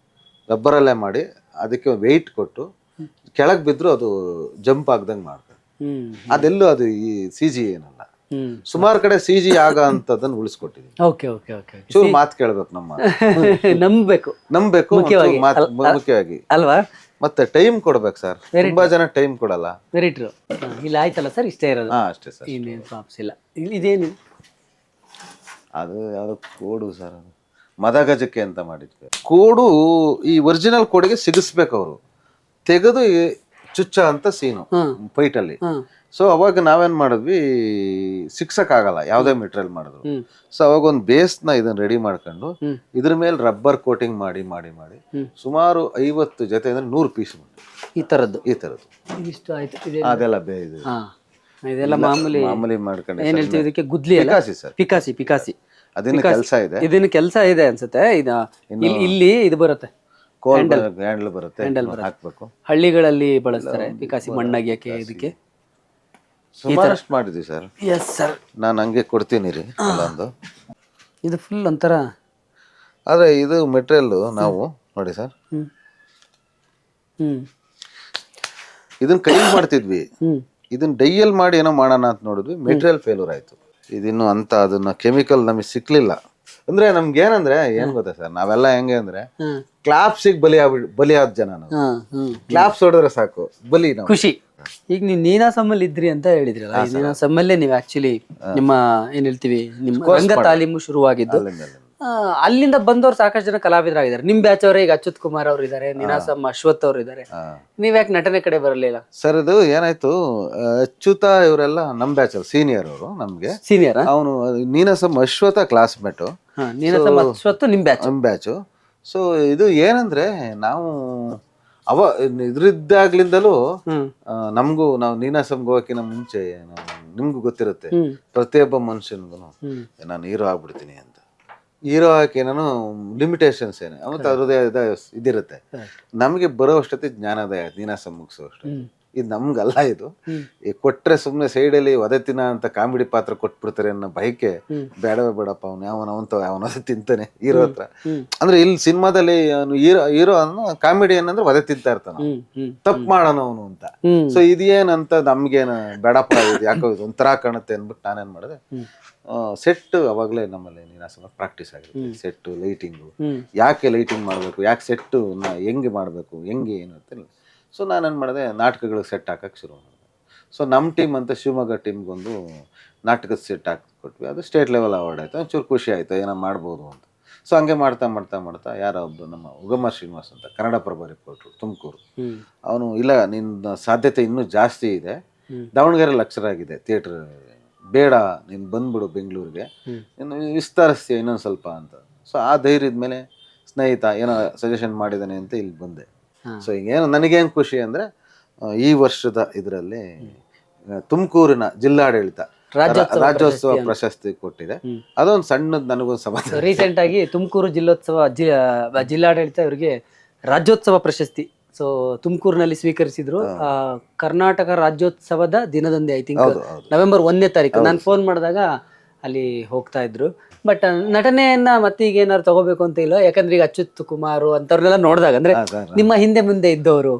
ರಬ್ಬರಲ್ಲೇ ಮಾಡಿ ಅದಕ್ಕೆ ವೆಯ್ಟ್ ಕೊಟ್ಟು ಕೆಳಗ್ ಬಿದ್ರು ಅದು ಜಂಪ್ ಆಗ್ದಂಗ್ ಮಾಡ್ತಾರೆ. ಅದೆಲ್ಲೂ ಅದು ಈ CG ಏನಲ್ಲ. ಸುಮಾರು ಕಡೆ CG ಆಗ ಅಂತದನ್ನ ಉಳಿಸ್ಕೊಟ್ಟಿದ್ವಿ. ಚೂರು ಮಾತು ಕೇಳ್ಬೇಕು, ನಮ್ಮ ನಂಬಬೇಕು ಮುಖ್ಯವಾಗಿ ಅಲ್ವಾ. ಮತ್ತೆ ಟೈಮ್ ಕೊಡ್ಬೇಕು ಸರ್. ತುಂಬಾ ಜನ ಟೈಮ್ ಕೊಡಲ್ಲ. Very true. ಇಲ್ಲಿ ಆಯ್ತಲ್ಲ ಸರ್, ಇಷ್ಟೇ ಇರೋದು, ಅಷ್ಟೇ ಸರ್. ಇನ್ನೇನು ಪ್ರಾಪ್ಸ್ ಇಲ್ಲ. ಇದೇನು ಅದು ಯಾವ್ದು ಕೋಡು ಸರ್, ಅದು ಮದಗಜಕ್ಕೆ ಅಂತ ಮಾಡಿದ್ವಿ. ಕೋಡು ಈ ಒರಿಜಿನಲ್ ಕೋಡಿಗೆ ಸಿಗಿಸ್ಬೇಕು ಅವರು, ತೆಗೆದು ಚುಚ್ಚ ಅಂತ ಸೀನು ಫೈಟಲ್ಲಿ. ಸೊ ಅವಾಗ ನಾವೇನ್ ಮಾಡಿದ್ವಿ, ಸಿಕ್ಸಕ್ಕಾಗಲ್ಲ ಯಾವುದೇ ಮೆಟೀರಿಯಲ್ ಮಾಡಿದ್ರು. ಸೊ ಅವಾಗ ಒಂದು ಬೇಸ್ನ ಇದನ್ನ ರೆಡಿ ಮಾಡ್ಕೊಂಡು ಇದ್ರ ಮೇಲೆ ರಬ್ಬರ್ ಕೋಟಿಂಗ್ ಮಾಡಿ ಮಾಡಿ ಮಾಡಿ ಸುಮಾರು 50 ಜೊತೆ ಅಂದ್ರೆ 100 ಪೀಸ್ ಈ ಥರದ್ದು ಇದಿಷ್ಟು ಆಯ್ತು. ಅದೆಲ್ಲ ಇದೆಲ್ಲ ಮಾಮೂಲಿ ಮಾಡ್ಕೊಂಡು ಏನ್ ಹೇಳ್ತೀವಿ ಇದಕ್ಕೆ, ಗುದ್ಲಿ ಪಿಕಾಸಿ ಸರ್, ಪಿಕಾಸಿ. ಅದೇನು ಕೆಲಸ ಇದೆ, ಇದನ್ನ ಕೆಲಸ ಇದೆ ಅನ್ಸುತ್ತೆ. ಇಲ್ಲಿ ಇದು ಬರುತ್ತೆ, ಹ್ಯಾಂಡಲ್ ಬರುತ್ತೆ, ಹಾಕ್ಬೇಕು. ಹಳ್ಳಿಗಳಲ್ಲಿ ಬಳಸ್ತಾರೆ ಪಿಕಾಸಿ, ಮಣ್ಣಾಗ್ಯಕ್ಕೆ ಇದಕ್ಕೆ. ಸುಮಾರಷ್ಟು ಮಾಡಿದ್ವಿ ಸರ್. ಎಸ್ ಸರ್, ನಾನು ಹಂಗೆ ಕೊಡ್ತೀನಿ ರೀ ಅಲ್ಲೊಂದು. ಇದು ಫುಲ್ ಒಂಥರ, ಆದ್ರೆ ಇದು ಮೆಟೀರಿಯಲ್ ನಾವು ನೋಡಿ ಸರ್, ಇದನ್ನ ಕೈ ಮಾಡ್ತಿದ್ವಿ, ಇದನ್ನ ಡೈಯಲ್ ಮಾಡಿ ಏನೋ ಮಾಡೋಣ ಅಂತ ನೋಡಿದ್ವಿ, ಮೆಟೀರಿಯಲ್ ಫೇಲ್ಯೂರ್ ಆಯ್ತು. ಇದಿನ್ನು ಅಂತ ಅದನ್ನ ಕೆಮಿಕಲ್ ನಮಗೆ ಸಿಕ್ಲಿಲ್ಲ. ಅಂದ್ರೆ ನಮ್ಗೆ ಏನಂದ್ರೆ ಏನ್ ಗೊತ್ತಾ ಸರ್, ನಾವೆಲ್ಲ ಹೆಂಗೆ ಅಂದ್ರೆ ಕ್ಲಾಪ್ಸಿಗೆ ಬಲಿಯಾದ ಜನ ನಾವು. ಕ್ಲಾಪ್ಸ್ ಹೊಡೆದ್ರೆ ಸಾಕು ಬಲಿ ನಾವು, ಖುಷಿ. ಈಗ ನೀವು ನೀನಾಸಮ್ಮಲ್ಲಿ ಇದ್ರಿ ಅಂತ ಹೇಳಿದ್ರಲ್ಲ, ನೀನಾಸಮ್ಮಲ್ಲೇ ನೀವು ಆಕ್ಚುಲಿ ನಿಮ್ಮ ಏನ್ ಹೇಳ್ತೀವಿ, ನಿಮ್ಮ ರಂಗ ತಾಲೀಮು ಶುರುವಾಗಿದ್ದು. ಅಲ್ಲಿಂದ ಬಂದವ್ರು ಸಾಕಷ್ಟು ಜನ ಕಲಾವಿದರಾಗಿದ್ದಾರೆ. ನಿಮ್ ಬ್ಯಾಚ್ ಅವರೇ, ಈಗ ಅಚ್ಯುತ್ ಕುಮಾರ್ ಅವ್ರು ಇದಾರೆ, ನೀನಾಸಮ್ ಅಶ್ವಥ್ ಅವ್ರು ಇದಾರೆ. ನೀವ್ಯಾಕೆ ನಟನೆ ಕಡೆ ಬರಲಿಲ್ಲ ಸರ್? ಇದು ಏನಾಯ್ತು, ಅಚ್ಯುತ ಇವರೆಲ್ಲ ನಮ್ ಬ್ಯಾಚ್ ಅವ್ರು, ಸೀನಿಯರ್ ಅವರು ನಮ್ಗೆ. ಸೀನಿಯರ್ ಅವನು ನೀನಾಸಮ್ ಅಶ್ವಥ ಕ್ಲಾಸ್ಮೇಟ್, ನೀನಾಸಮ್ ಅಶ್ವಥ್ ನಿಮ್ ಬ್ಯಾಚು. ಸೊ ಇದು ಏನಂದ್ರೆ, ನಾವು ಇದ್ರಿದ್ದಾಗ್ಲಿಂದಲೂ ನಮಗೂ, ನಾವು ನೀನಾಸಮ್ಗೆ ಹೋಗಕ್ಕಿಂತ ಮುಂಚೆ ನಿಮ್ಗೂ ಗೊತ್ತಿರುತ್ತೆ, ಪ್ರತಿಯೊಬ್ಬ ಮನುಷ್ಯನ್ಗೂ ನಾನು ಹೀರೋ ಆಗ್ಬಿಡ್ತೀನಿ ಅಂತ. ಹೀರೋ ಹಾಕಿ ನಾನು ಲಿಮಿಟೇಷನ್ಸ್ ಏನು ಮತ್ತೆ ಅದ್ರದ್ದೇ ಇದಿರುತ್ತೆ. ನಮಗೆ ಬರೋ ಅಷ್ಟೊತ್ತಿ ಜ್ಞಾನೋದಯ ನೀನಾಸಮ್ ಮುಗಿಸೋ ಅಷ್ಟು. ಇದು ನಮ್ಗಲ್ಲ, ಇದು ಈ ಕೊಟ್ರೆ ಸುಮ್ನೆ ಸೈಡಲ್ಲಿ ಒದತಿನ ಅಂತ ಕಾಮಿಡಿ ಪಾತ್ರ ಕೊಟ್ಬಿಡ್ತಾರೆ ಅನ್ನೋ ಬಯಕೆ. ಬೇಡಪ್ಪ, ಅವನ ತಿಂತಾನೆ ಹೀರೋ ಹತ್ರ. ಅಂದ್ರೆ ಇಲ್ಲಿ ಸಿನಿಮಾದಲ್ಲಿ ಹೀರೋ ಅನ್ನೋ ಕಾಮಿಡಿಯನ್ ಅಂದ್ರೆ ಒದೆ ತಿಂತಾ ಇರ್ತಾನ, ತಪ್ಪು ಮಾಡೋಣ ಅವನು ಅಂತ. ಸೊ ಇದೇನಂತ ನಮ್ಗೇನು ಬೇಡಪ್ಪ, ಇದು ಯಾಕೋ ಇದು ಒಂಥರ ಕಾಣುತ್ತೆ ಅಂದ್ಬಿಟ್ಟು ನಾನೇನ್ ಮಾಡಿದೆ, ಸೆಟ್ ಅವಾಗಲೇ ನಮ್ಮಲ್ಲಿ ನೀನಾಸಮ ಪ್ರಾಕ್ಟೀಸ್ ಆಗಿರುತ್ತೆ. ಸೆಟ್ಟು, ಲೈಟಿಂಗು, ಯಾಕೆ ಲೈಟಿಂಗ್ ಮಾಡಬೇಕು, ಯಾಕೆ ಸೆಟ್ಟು ಹೆಂಗೆ ಮಾಡಬೇಕು, ಹೆಂಗೆ ಏನು ಅಂತ. ಸೊ ನಾನೇನು ಮಾಡಿದೆ, ನಾಟಕಗಳಿಗೆ ಸೆಟ್ ಹಾಕಕ್ಕೆ ಶುರು ಮಾಡಿದೆ. ಸೊ ನಮ್ಮ ಟೀಮ್ ಅಂತ ಶಿವಮೊಗ್ಗ ಟೀಮ್ಗೊಂದು ನಾಟಕದ ಸೆಟ್ ಹಾಕ್ಕೊಟ್ವಿ. ಅದು ಸ್ಟೇಟ್ ಲೆವೆಲ್ ಅವಾರ್ಡ್ ಆಯಿತು. ಒಂಚೂರು ಖುಷಿ ಆಯಿತು, ಏನೋ ಮಾಡ್ಬೋದು ಅಂತ. ಸೊ ಹಂಗೆ ಮಾಡ್ತಾ ಮಾಡ್ತಾ ಮಾಡ್ತಾ ಯಾರೋ ಒಬ್ಬರು ನಮ್ಮ ಉಗಮ ಶ್ರೀನಿವಾಸ್ ಅಂತ ಕನ್ನಡಪ್ರಭ ರಿಪೋರ್ಟ್ರು, ತುಮಕೂರು, ಅವನು ಇಲ್ಲ ನಿನ್ನ ಸಾಧ್ಯತೆ ಇನ್ನೂ ಜಾಸ್ತಿ ಇದೆ, ದಾವಣಗೆರೆ ಲೆಕ್ಚರ್ ಆಗಿದೆ ಥಿಯೇಟ್ರ್, ಬೇಡ ನೀನು ಬಂದ್ಬಿಡು ಬೆಂಗಳೂರಿಗೆ, ನೀನು ವಿಸ್ತರಿಸ್ತೀಯ ಇನ್ನೊಂದು ಸ್ವಲ್ಪ ಅಂತ. ಸೊ ಆ ಧೈರ್ಯದ ಮೇಲೆ ಸ್ನೇಹಿತ ಏನೋ ಸಜೆಷನ್ ಮಾಡಿದ್ದಾನೆ ಅಂತ ಇಲ್ಲಿ ಬಂದೆ. ಸೊ ಈಗೇನು ನನಗೇನು ಖುಷಿ ಅಂದರೆ, ಈ ವರ್ಷದ ಇದರಲ್ಲಿ ತುಮಕೂರಿನ ಜಿಲ್ಲಾಡಳಿತ ರಾಜ್ಯೋತ್ಸವ ಪ್ರಶಸ್ತಿ ಕೊಟ್ಟಿದೆ. ಅದೊಂದು ಸಣ್ಣದು ನನಗೊಂದು ಸಮಾಧಾನ. ರೀಸೆಂಟ್ ಆಗಿ ತುಮಕೂರು ಜಿಲ್ಲಾಡಳಿತ ಇವರಿಗೆ ರಾಜ್ಯೋತ್ಸವ ಪ್ರಶಸ್ತಿ ತುಮಕೂರಿನಲ್ಲಿ ಸ್ವೀಕರಿಸಿದ್ರು. ಕರ್ನಾಟಕ ರಾಜ್ಯೋತ್ಸವದ ದಿನದಂದೇ, ಐ ಥಿಂಕ್ ನವೆಂಬರ್ 1ನೇ ತಾರೀಕು. ನಾನು ಫೋನ್ ಮಾಡಿದಾಗ ಅಲ್ಲಿ ಹೋಗ್ತಾ ಇದ್ರು. ಬಟ್ ನಟನೆಯನ್ನ ಮತ್ತೆ ಈಗ ಏನಾದ್ರು ತಗೋಬೇಕು ಅಂತ ಇಲ್ಲ, ಯಾಕಂದ್ರೆ ಈಗ ಅಚ್ಯುತ್ ಕುಮಾರ್ ಅಂತವ್ರನ್ನೆಲ್ಲ ನೋಡಿದಾಗ ಅಂದ್ರೆ ನಿಮ್ಮ ಹಿಂದೆ ಮುಂದೆ ಇದ್ದವರು,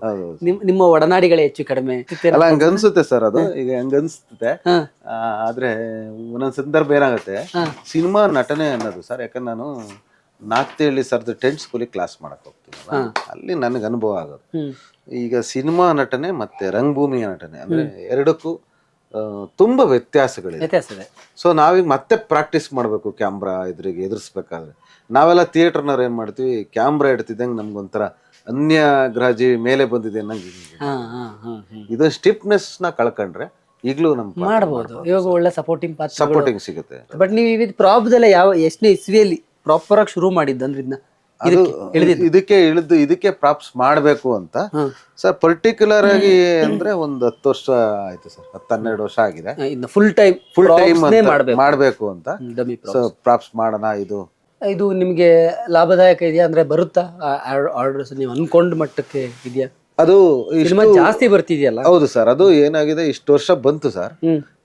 ನಿಮ್ಮ ಒಡನಾಡಿಗಳೇ ಹೆಚ್ಚು ಕಡಿಮೆ ಹಂಗ ಅನ್ಸುತ್ತೆ ಸರ್. ಅದು ಈಗ ಹಂಗ ಅನ್ಸುತ್ತೆ. ಆದ್ರೆ ಒಂದೊಂದ್ ಸಂದರ್ಭ ಏನಾಗುತ್ತೆ, ಸಿನಿಮಾ ನಟನೆ ಅನ್ನೋದು ಸರ್, ಯಾಕಂದ್ರೆ ನಾನು ನಾಗ್ತಿಹಳ್ಳಿ ಸರ್ದು 10th ಸ್ಕೂಲಿಗೆ ಕ್ಲಾಸ್ ಮಾಡಕ್ ಹೋಗ್ತೀನಿ, ಅಲ್ಲಿ ನನಗೆ ಅನುಭವ ಆಗೋದು. ಈಗ ಸಿನಿಮಾ ನಟನೆ ಮತ್ತೆ ರಂಗಭೂಮಿಯ ನಟನೆ ಅಂದ್ರೆ ಎರಡಕ್ಕೂ ತುಂಬಾ ವ್ಯತ್ಯಾಸಗಳಿದೆ. ಸೊ ನಾವೀಗ ಮತ್ತೆ ಪ್ರಾಕ್ಟೀಸ್ ಮಾಡ್ಬೇಕು ಕ್ಯಾಮ್ರಾ ಎದುರಿಗೆ ಎದುರಿಸ್ಬೇಕಾದ್ರೆ. ನಾವೆಲ್ಲ ಥಿಯೇಟರ್ನವ್ರು ಏನ್ ಮಾಡ್ತೀವಿ, ಕ್ಯಾಮ್ರಾ ಇಡ್ತಿದ್ದಂಗೆ ನಮ್ಗೊಂಥರ ಅನ್ಯ ಗ್ರಹ ಜೀವಿ ಮೇಲೆ ಬಂದಿದೆ ಅನ್ನಂಗೆ. ಇದು ಸ್ಟಿಫ್ನೆಸ್ ನ ಕಳ್ಕೊಂಡ್ರೆ ಈಗಲೂ ನಮ್ ಮಾಡಬಹುದು. ಇವಾಗ ಒಳ್ಳೆ ಸಪೋರ್ಟಿಂಗ್ ಸಿಗುತ್ತೆ. ಬಟ್ ನೀವು ಇದು ಪ್ರಾಬ್ದೆಲ್ಲ ಯಾವ ಎಷ್ಟನೇ ಇಸ್ವಿಯಲ್ಲಿ ಪ್ರಾಪರ್ ಆಗಿ ಶುರು ಮಾಡಿದ್ದಂದ್ರೆ ಇದಕ್ಕೆ ಪ್ರಾಪ್ಸ್ ಮಾಡ್ಬೇಕು ಅಂತ ಸರ್. ಪರ್ಟಿಕ್ಯುಲರ್ ಆಗಿ ಅಂದ್ರೆ ಒಂದು 10 ವರ್ಷ ಆಯ್ತು ಸರ್, 10-12 ವರ್ಷ ಆಗಿದೆ. ಫುಲ್ ಟೈಮ್ ಮಾಡ್ಬೇಕು ಅಂತ ಪ್ರಾಪ್ಸ್ ಮಾಡೋಣ. ಇದು ನಿಮ್ಗೆ ಲಾಭದಾಯಕ ಇದೆಯಾ? ಅಂದ್ರೆ ಬರುತ್ತಾ ಆರ್ಡರ್ಸ್ ನೀವು ಅನ್ಕೊಂಡ್ ಮಟ್ಟಕ್ಕೆ ಇದೆಯಾ? ಅದು ಜಾಸ್ತಿ ಬರ್ತಿದೆಯಲ್ಲ? ಹೌದು ಸರ್. ಅದು ಏನಾಗಿದೆ, ಇಷ್ಟು ವರ್ಷ ಬಂತು ಸರ್,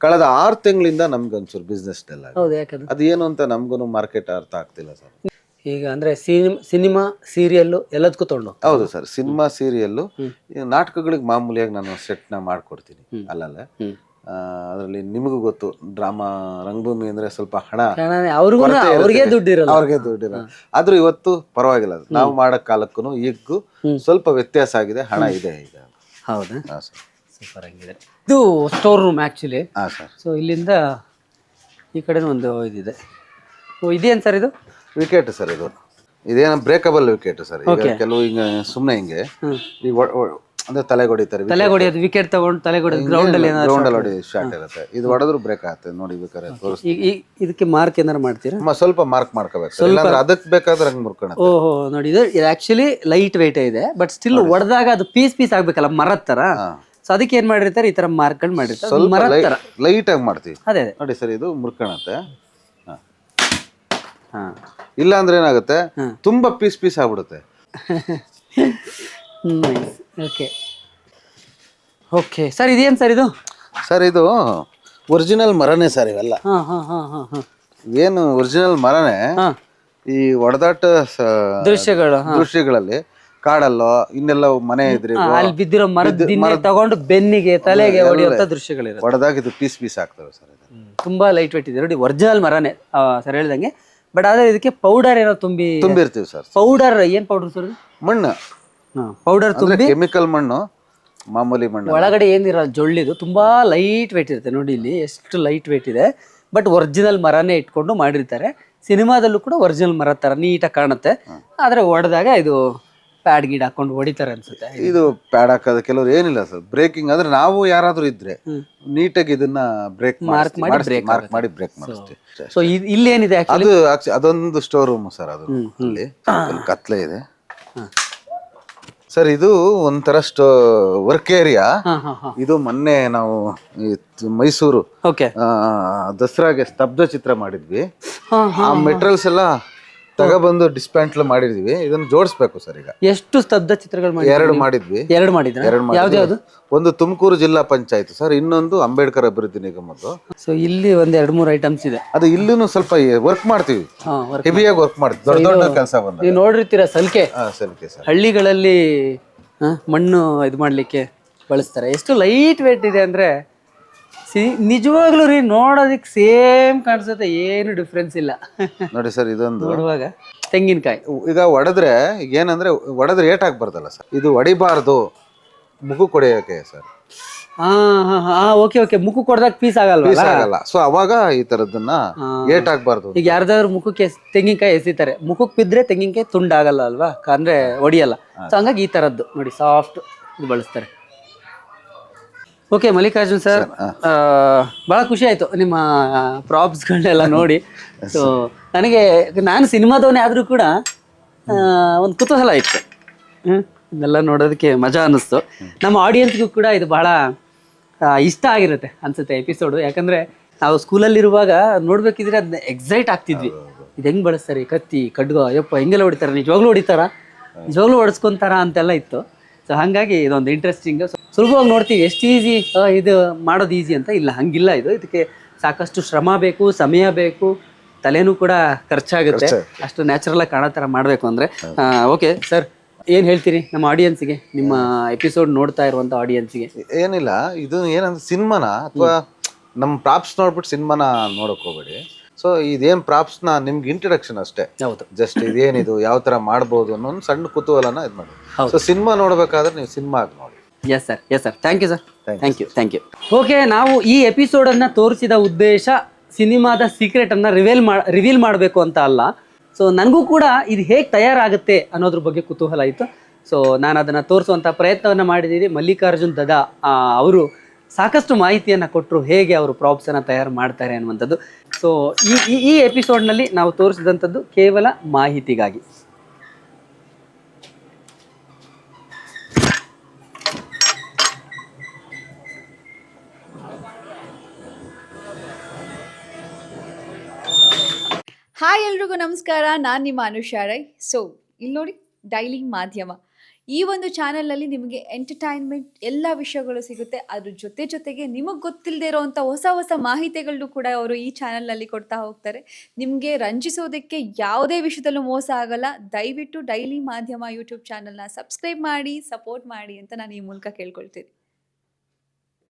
ಕಳೆದ 6 ತಿಂಗಳಿಂದ ನಮ್ಗೆ ಒಂಚೂರು ಬಿಸ್ನೆಸ್ ಎಲ್ಲ ಅದು ಏನು ಅಂತ ನಮ್ಗೂ ಮಾರ್ಕೆಟ್ ಅರ್ಥ ಆಗ್ತಿಲ್ಲ ಸರ್. ಈಗ ಅಂದ್ರೆ ಸಿನಿಮಾ ಸೀರಿಯಲ್ ಎಲ್ಲದಕ್ಕೂ ತಗೊಂಡು? ಹೌದು ಸರ್. ಸಿನಿಮಾ ಸೀರಿಯಲ್ ನಾಟಕಗಳಿಗೆ ಮಾಮೂಲಿಯಾಗಿ ನಾನು ಸೆಟ್ ನ ಮಾಡ್ಕೊಡ್ತೀನಿ ಅಲ್ಲಲ್ಲ. ಅದರಲ್ಲಿ ನಿಮಗೂ ಗೊತ್ತು ಡ್ರಾಮಾ ರಂಗಭೂಮಿ ಅಂದ್ರೆ ಸ್ವಲ್ಪ ಹಣ ಅವ್ರಿಗೂ ಕೊರತೆ ಇರುತ್ತೆ. ಅವ್ರಿಗೆ ದುಡ್ಡಿರಲ್ಲ. ಅವ್ರಿಗೆ ದುಡ್ಡಿರಲ್ಲ. ಆದ್ರೂ ಇವತ್ತು ಪರವಾಗಿಲ್ಲ, ನಾವು ಮಾಡೋ ಕಾಲಕ್ಕೂ ಈಗೂ ಸ್ವಲ್ಪ ವ್ಯತ್ಯಾಸ ಆಗಿದೆ, ಹಣ ಇದೆ ಈಗ. ಹೌದಾ, ಹಾಂ ಸರ್. ಸೂಪರ್ ಆಗಿದೆ. ಇದು ಸ್ಟೋರ್ ರೂಮ್ ಆ್ಯಕ್ಚುಲಿ. ಹಾಂ ಸರ್. ಸೊ ಇಲ್ಲಿಂದ ಈ ಕಡೆ ಒಂದು ಇದಿದೆ. ಓ ಇದೇನು ಸರ್ ಇದು? ವಿಕೆಟ್ ಸರ್ ಇದು. ಇದೇನು ಬ್ರೇಕಬಲ್ ವಿಕೆಟ್ ಸರ್. ಈಗ ಕೆಲವು ಹಿಂಗೆ ಸುಮ್ಮನೆ ಹಿಂಗೆ ಈಗ ಅಂದ್ರೆ ತಲೆಗೆ ಹೊಡಿತಾರೆ, ತಲೆ ಹೊಡಿಯೋದು, ವಿಕೆಟ್ ತಗೊಂಡು ತಲೆ ಹೊಡಿಯೋದು, ಗ್ರೌಂಡ್ ಅಲ್ಲಿ ಹೊಡಿ ಶಾರ್ಟ್ ಇರುತ್ತೆ. ಇದು ಹೊಡೆದ್ರು ಬ್ರೇಕ್ ಆಗುತ್ತೆ ನೋಡಿ, ಬೇಕಾದ್ರೆ ತೋರಿಸ್ತೀನಿ. ಇದಕ್ಕೆ ಮಾರ್ಕ್ ಏನಾರು ಮಾಡ್ತೀರಾ? ಸ್ವಲ್ಪ ಮಾರ್ಕ್ ಮಾಡ್ಕೋಬೇಕು, ಇಲ್ಲಾಂದ್ರೆ ಅದಕ್ಕೆ ಬೇಕಾದ್ರೆ ಹಂಗೆ ಮುರ್ಕೊಳ್ಳೋದು. ಓಹೋ ನೋಡಿ, ಇದು ಆಕ್ಚುಲಿ ಲೈಟ್ ವೆಯ್ಟ್ ಇದೆ, ಬಟ್ ಸ್ಟಿಲ್ ಹೊಡೆದಾಗ ಅದು ಪೀಸ್ ಆಗ್ಬೇಕಲ್ಲ, ಮರದ ತರ. ಸೊ ಅದಕ್ಕೆ ಏನ್ ಮಾಡಿರ್ತಾರೆ, ಈ ತರ ಮಾರ್ಕ್ಗಳು ಮಾಡಿರ್ತಾರೆ, ಸ್ವಲ್ಪ ಮರದ ತರ ಲೈಟ್ ಆಗಿ ಮಾಡ್ತೀವಿ. ಅದೇ ನೋಡಿ ಸರ್, ಇದು ಮುರ್ಕೊಳತ್ತೆ. ಇಲ್ಲ ಅಂದ್ರೆ ಏನಾಗುತ್ತೆ, ತುಂಬಾ ಪೀಸ್ ಆಗ್ಬಿಡುತ್ತೆ. ಓಕೆ ಓಕೆ ಸರ್, ಇದೇನು ಸರ್ ಇದು? ಸರ್ ಇದು ಒರಿಜಿನಲ್ ಮರನೇ ಸರ್ ಇವೆಲ್ಲ. ಏನು ಒರಿಜಿನಲ್ ಮರನೇ. ಈ ಒಡೆದಾಟ ದೃಶ್ಯಗಳಲ್ಲಿ ಕಾಡಲ್ಲೋ ಇನ್ನೆಲ್ಲ ಮನೆ ಇದ್ರಿ ಅಲ್ಲಿ ಬಿದ್ದಿರೋ ಮರದ ತಗೊಂಡು ಬೆನ್ನಿಗೆ ತಲೆಗೆ ಹೊಡೆಯುವಂತ ದೃಶ್ಯಗಳಿರುತ್ತೆ. ಹೊಡೆದಾಗ ಇದು ಪೀಸ್ ಆಗ್ತವೆ ಸರ್. ತುಂಬಾ ಲೈಟ್ ವೇಟ್ ಇದೆ ನೋಡಿ, ಒರಿಜಿನಲ್ ಮರನೇ ಸರ್ ಹೇಳ್ದಂಗೆ. ಬಟ್ ಆದ್ರೆ ಇದಕ್ಕೆ ಪೌಡರ್ ಏನೋ ತುಂಬಿರ್ತೀವಿ ಸರ್. ಪೌಡರ್ ಏನ್ ಪೌಡರ್ ಸರ್? ಮಣ್ಣು. ಪೌಡರ್ ತುಂಬಿ, ಕೆಮಿಕಲ್ ಮಣ್ಣು, ಮಾಮೂಲಿ ಮಣ್ಣು. ಒಳಗಡೆ ಏನಿರಲ್ಲ, ಜೊಳ್ಳಿದು ತುಂಬಾ ಲೈಟ್ ವೇಟ್ ಇರುತ್ತೆ ನೋಡಿ, ಇಲ್ಲಿ ಎಷ್ಟು ಲೈಟ್ ವೇಟ್ ಇದೆ. ಬಟ್ ಒರಿಜಿನಲ್ ಮರನೇ ಇಟ್ಕೊಂಡು ಮಾಡಿರ್ತಾರೆ. ಸಿನಿಮಾದಲ್ಲೂ ಕೂಡ ಒರಿಜಿನಲ್ ಮರ ತರ ನೀಟಾಗಿ ಕಾಣುತ್ತೆ. ಆದ್ರೆ ಹೊಡೆದಾಗ ಇದು ಪ್ಯಾಡ್ ಗೀಡ್ ಹಾಕೊಂಡು ಹೊಡಿತಾರೆ ಅನ್ಸುತ್ತೆ. ಇದು ಪ್ಯಾಡ್ ಹಾಕೋದು ಕೆಲವ್ರು ಏನಿಲ್ಲ ಸರ್, ಬ್ರೇಕಿಂಗ್ ಅಂದ್ರೆ ನಾವು ಯಾರಾದ್ರೂ ಇದ್ರೆ ನೀಟಾಗಿ ಇದನ್ನ ಮಾರ್ಕ್ ಮಾಡಿ ಬ್ರೇಕ್ ಮಾಡಿಸ್ತೀವಿ. ಸೊ ಇಲ್ಲಿ ಏನಿದೆ ಅದು ಅದೊಂದು ಸ್ಟೋರ್ ರೂಮ್ ಸರ್. ಅದು ಅಲ್ಲಿ ಕತ್ಲೆ ಇದೆ ಸರ್. ಇದು ಒಂಥರ ವರ್ಕ್ ಏರಿಯಾ. ಇದು ಮೊನ್ನೆ ನಾವು ಮೈಸೂರು ದಸರಾಗೆ ಸ್ತಬ್ಧ ಚಿತ್ರ ಮಾಡಿದ್ವಿ. ಆ ಮೆಟೀರಿಯಲ್ಸ್ ಎಲ್ಲ ತಗೊಬಂದು ಡಿಸ್ಪ್ಯಾಂಟ್ಲ್ ಮಾಡಿದ್ವಿ. ಇದನ್ನ ಜೋಡಿಸ್ಬೇಕು ಸರ್. ಈಗ ಎಷ್ಟು ಸ್ತಬ್ಧ ಚಿತ್ರಗಳು? ಎರಡು ಮಾಡಿದ್ವಿ. ಯಾವ್ದು? ಒಂದು ತುಮಕೂರು ಜಿಲ್ಲಾ ಪಂಚಾಯತ್ ಸರ್, ಇನ್ನೊಂದು ಅಂಬೇಡ್ಕರ್ ಅಭಿವೃದ್ಧಿ ನಿಗಮದ್ದು. ಸೊ ಇಲ್ಲಿ ಒಂದ್ 2-3 ಐಟಮ್ಸ್ ಇದೆ. ಅದು ಇಲ್ಲೂ ಸ್ವಲ್ಪ ವರ್ಕ್ ಮಾಡ್ತೀವಿ, ಹೆವಿಯಾಗಿ ವರ್ಕ್ ಮಾಡ್ತೀವಿ. ದೊಡ್ಡ ಕೆಲಸ ಬಂದ ನೀವು ನೋಡಿರ್ತೀರಾ, ಸಲ್ಕೆ ಸರ್ ಹಳ್ಳಿಗಳಲ್ಲಿ ಮಣ್ಣು ಇದು ಮಾಡ್ಲಿಕ್ಕೆ ಬಳಸ್ತಾರೆ. ಎಷ್ಟು ಲೈಟ್ ವೇಟ್ ಇದೆ ಅಂದ್ರೆ ನಿಜವಾಗ್ಲೂ ರೀ, ನೋಡೋದಕ್ಕೆ ಸೇಮ್ ಕಾಣಿಸುತ್ತೆ, ಏನು ಡಿಫ್ರೆನ್ಸ್ ಇಲ್ಲ ನೋಡಿ ಸರ್. ಇದೊಂದು ನೋಡುವಾಗ ತೆಂಗಿನಕಾಯಿ ಈಗ ಹೊಡೆದ್ರೆ ಏನಂದ್ರೆ ಹೊಡೆದ್ರೆ ಏಟ್ ಆಗ್ಬಾರ್ದಲ್ಲ ಸರ್. ಇದು ಹೊಡಿಬಾರ್ದು, ಮುಖ ಕೊಡೆಯೋಕೆ ಸರ್. ಓಕೆ ಮುಖ ಕೊಡ್ದಾಗ ಪೀಸ್ ಆಗಲ್ಲ. ಸೊ ಅವಾಗ ಈ ತರದನ್ನ ಏಟ್ ಆಗ್ಬಾರ್ದು. ಈಗ ಯಾರ್ದಾದ್ರು ಮುಖಕ್ಕೆ ತೆಂಗಿನಕಾಯಿ ಎಸಿತಾರೆ, ಮುಖಕ್ಕೆ ಬಿದ್ರೆ ತೆಂಗಿನಕಾಯಿ ತುಂಡಾಗಲ್ಲ ಅಲ್ವಾ, ಅಂದ್ರೆ ಹೊಡಿಯಲ್ಲ. ಸೊ ಹಂಗಾಗಿ ಈ ತರದ್ದು ನೋಡಿ ಸಾಫ್ಟ್ ಇದು ಬಳಸ್ತಾರೆ. ಓಕೆ ಮಲ್ಲಿಕಾರ್ಜುನ್ ಸರ್, ಬಹಳ ಖುಷಿ ಆಯ್ತು ನಿಮ್ಮ ಪ್ರಾಪ್ಸ್ಗಳನ್ನೆಲ್ಲ ನೋಡಿ. ಸೊ ನಾನು ಸಿನಿಮಾದವನೇ ಆದ್ರೂ ಕೂಡ ಒಂದು ಕುತೂಹಲ ಇತ್ತು. ಇದೆಲ್ಲ ನೋಡೋದಕ್ಕೆ ಮಜಾ ಅನ್ನಿಸ್ತು. ನಮ್ಮ ಆಡಿಯನ್ಸ್ಗೂ ಕೂಡ ಇದು ಬಹಳ ಇಷ್ಟ ಆಗಿರುತ್ತೆ ಅನ್ಸುತ್ತೆ ಎಪಿಸೋಡು. ಯಾಕಂದ್ರೆ ನಾವು ಸ್ಕೂಲಲ್ಲಿರುವಾಗ ನೋಡ್ಬೇಕಿದ್ರೆ ಅದನ್ನ ಎಕ್ಸೈಟ್ ಆಗ್ತಿದ್ವಿ. ಇದು ಹೆಂಗ್ ಬಳಸ್ತಾರೆ, ಕತ್ತಿ ಖಡ್ಗ, ಅಯ್ಯಪ್ಪ ಹೆಂಗೆಲ್ಲ ಹೊಡಿತಾರ, ನಿಜವಾಗ್ಲೂ ಹೊಡಿತಾರ, ನಿಜವಾಗ್ಲೂ ಹೊಡೆಸ್ಕೊಂತಾರ ಅಂತೆಲ್ಲ ಇತ್ತು. ಸೊ ಹಾಗಾಗಿ ಇದೊಂದು ಇಂಟ್ರೆಸ್ಟಿಂಗ್. ಸುಲಭವಾಗಿ ನೋಡ್ತೀವಿ ಎಷ್ಟು ಈಸಿ ಇದು ಮಾಡೋದು ಈಸಿ ಅಂತ. ಇಲ್ಲ, ಹಂಗಿಲ್ಲ. ಇದಕ್ಕೆ ಸಾಕಷ್ಟು ಶ್ರಮ ಬೇಕು, ಸಮಯ ಬೇಕು, ತಲೆನೂ ಕೂಡ ಖರ್ಚಾಗುತ್ತೆ. ಅಷ್ಟು ನ್ಯಾಚುರಲ್ ಆಗಿ ಕಾಣೋ ಥರ ಮಾಡಬೇಕು ಅಂದರೆ. ಓಕೆ ಸರ್, ಏನು ಹೇಳ್ತೀರಿ ನಮ್ಮ ಆಡಿಯನ್ಸ್ಗೆ, ನಿಮ್ಮ ಎಪಿಸೋಡ್ ನೋಡ್ತಾ ಇರುವಂಥ ಆಡಿಯನ್ಸ್ಗೆ? ಏನಿಲ್ಲ, ಇದು ಏನಂದ್ರೆ ಸಿನಿಮಾನ ಅಥವಾ ನಮ್ಮ ಪ್ರಾಪ್ಸ್ ನೋಡ್ಬಿಟ್ಟು ಸಿನಿಮಾನ ನೋಡೋಕೆ ಹೋಗ್ಬೇಡಿ. ಸೊ ಇದೇನು ಪ್ರಾಪ್ಸ್ನ ನಿಮ್ಗೆ ಇಂಟ್ರಡಕ್ಷನ್ ಅಷ್ಟೇ. ಹೌದು, ಜಸ್ಟ್ ಇದೇನಿದು, ಯಾವ ಥರ ಮಾಡ್ಬೋದು ಅನ್ನೋ ಒಂದು ಸಣ್ಣ ಕುತೂಹಲನ ಇದು ಮಾಡಿ. ಸೊ ಸಿನಿಮಾ ನೋಡ್ಬೇಕಾದ್ರೆ ನೀವು ಸಿನಿಮಾ ನೋಡಿ. Yes sir thank you sir. Thank you. Okay, ನಾವು ಈ ಎಪಿಸೋಡನ್ನು ತೋರಿಸಿದ ಉದ್ದೇಶ ಸಿನಿಮಾದ ಸೀಕ್ರೆಟನ್ನು ರಿವೀಲ್ ಮಾಡಬೇಕು ಅಂತ ಅಲ್ಲ. ಸೊ ನನಗೂ ಕೂಡ ಇದು ಹೇಗೆ ತಯಾರಾಗುತ್ತೆ ಅನ್ನೋದ್ರ ಬಗ್ಗೆ ಕುತೂಹಲ ಇತ್ತು. ಸೊ ನಾನು ಅದನ್ನು ತೋರಿಸುವಂಥ ಪ್ರಯತ್ನವನ್ನು ಮಾಡಿದ್ದೀನಿ. ಮಲ್ಲಿಕಾರ್ಜುನ್ ದದಾ ಅವರು ಸಾಕಷ್ಟು ಮಾಹಿತಿಯನ್ನು ಕೊಟ್ಟರು, ಹೇಗೆ ಅವರು ಪ್ರಾಪ್ಸನ್ನು ತಯಾರು ಮಾಡ್ತಾರೆ ಅನ್ನುವಂಥದ್ದು. ಸೊ ಈ ಎಪಿಸೋಡ್ನಲ್ಲಿ ನಾವು ತೋರಿಸಿದಂಥದ್ದು ಕೇವಲ ಮಾಹಿತಿಗಾಗಿ. ಹಾಯ್ ಎಲ್ರಿಗೂ ನಮಸ್ಕಾರ, ನಾನು ನಿಮ್ಮ ಅನುಷಾ ರೈ. ಸೊ ಇಲ್ಲಿ ನೋಡಿ, ಡೈಲಿ ಮಾಧ್ಯಮ ಈ ಒಂದು ಚಾನಲಲ್ಲಿ ನಿಮಗೆ ಎಂಟರ್ಟೈನ್ಮೆಂಟ್ ಎಲ್ಲ ವಿಷಯಗಳು ಸಿಗುತ್ತೆ. ಅದ್ರ ಜೊತೆಗೆ ನಿಮಗೆ ಗೊತ್ತಿಲ್ಲದೆ ಇರೋವಂಥ ಹೊಸ ಮಾಹಿತಿಗಳನ್ನು ಕೂಡ ಅವರು ಈ ಚಾನಲ್ನಲ್ಲಿ ಕೊಡ್ತಾ ಹೋಗ್ತಾರೆ. ನಿಮಗೆ ರಂಜಿಸೋದಕ್ಕೆ ಯಾವುದೇ ವಿಷಯದಲ್ಲೂ ಮೋಸ ಆಗಲ್ಲ. ದಯವಿಟ್ಟು ಡೈಲಿ ಮಾಧ್ಯಮ ಯೂಟ್ಯೂಬ್ ಚಾನಲ್ನ ಸಬ್ಸ್ಕ್ರೈಬ್ ಮಾಡಿ, ಸಪೋರ್ಟ್ ಮಾಡಿ ಅಂತ ನಾನು ಈ ಮೂಲಕ ಕೇಳ್ಕೊಳ್ತೀನಿ.